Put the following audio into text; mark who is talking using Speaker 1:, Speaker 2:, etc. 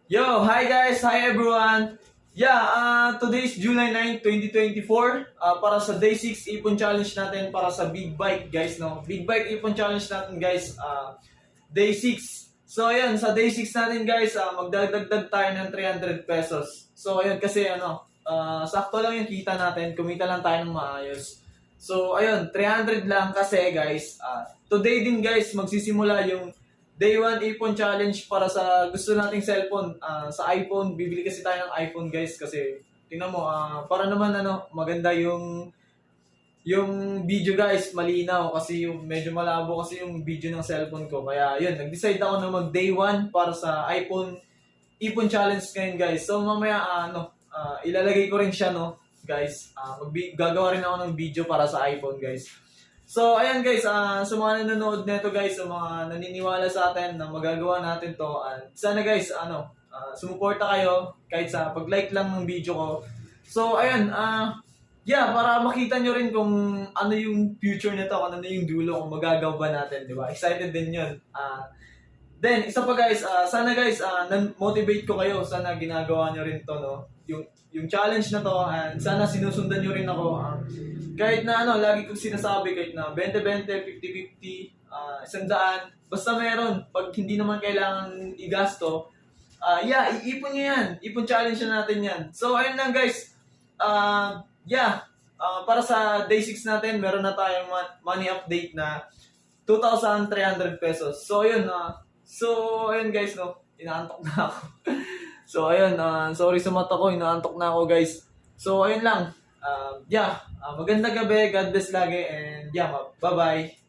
Speaker 1: Yo, hi guys, hi everyone. Yeah, today is July 9, 2024. Para sa Day 6 Ipon Challenge natin para sa Big Bike, guys, no. Big Bike Ipon Challenge natin, guys. Day 6. So, ayun, sa Day 6 natin, guys, magdadagdag tayo ng 300 pesos. So, ayun, kasi sakto lang yung kita natin. Kumita lang tayo ng maayos. So, ayun, 300 lang kasi, guys. Today din, guys, magsisimula yung Day 1 iPhone Challenge para sa gusto nating cellphone. Sa iPhone, bibili kasi tayo ng iPhone, guys, kasi tingnan mo, para naman maganda yung video, guys, malinaw kasi yung medyo malabo kasi yung video ng cellphone ko. Kaya yun, nag-decide ako na mag Day 1 para sa iPhone Challenge ngayon, guys. So mamaya ilalagay ko rin siya, no, guys. Gagawa rin ako ng video para sa iPhone, guys. So, ayan, guys, sa mga nanonood nito, guys, sa mga naniniwala sa atin na magagawa natin to, sana, guys, sumuporta kayo kahit sa pag-like lang ng video ko. So, ayan, yeah, para makita nyo rin kung ano yung future nito, kung ano yung dulo, kung magagawa ba natin, di ba? Excited din yun. Then, isa pa, guys, sana, guys, motivate ko kayo, sana ginagawa nyo rin to, no? Yung challenge na to, and sana sinusundan nyo rin ako. Kahit na lagi kong sinasabi, kahit na 20-20, 50-50, 100, basta meron. Pag hindi naman kailangan igasto, yeah, iipon nyo yan. Ipon challenge na natin yan. So, ayun lang, guys. Yeah, para sa Day 6 natin, meron na tayong money update na 2,300 pesos. So, ayun, ayun, guys, no, inaantok na ako. So, ayun, sorry sa mata ko, inaantok na ako, guys. So, ayun lang. Yeah, magandang gabi, God bless lagi, and yeah, bye-bye.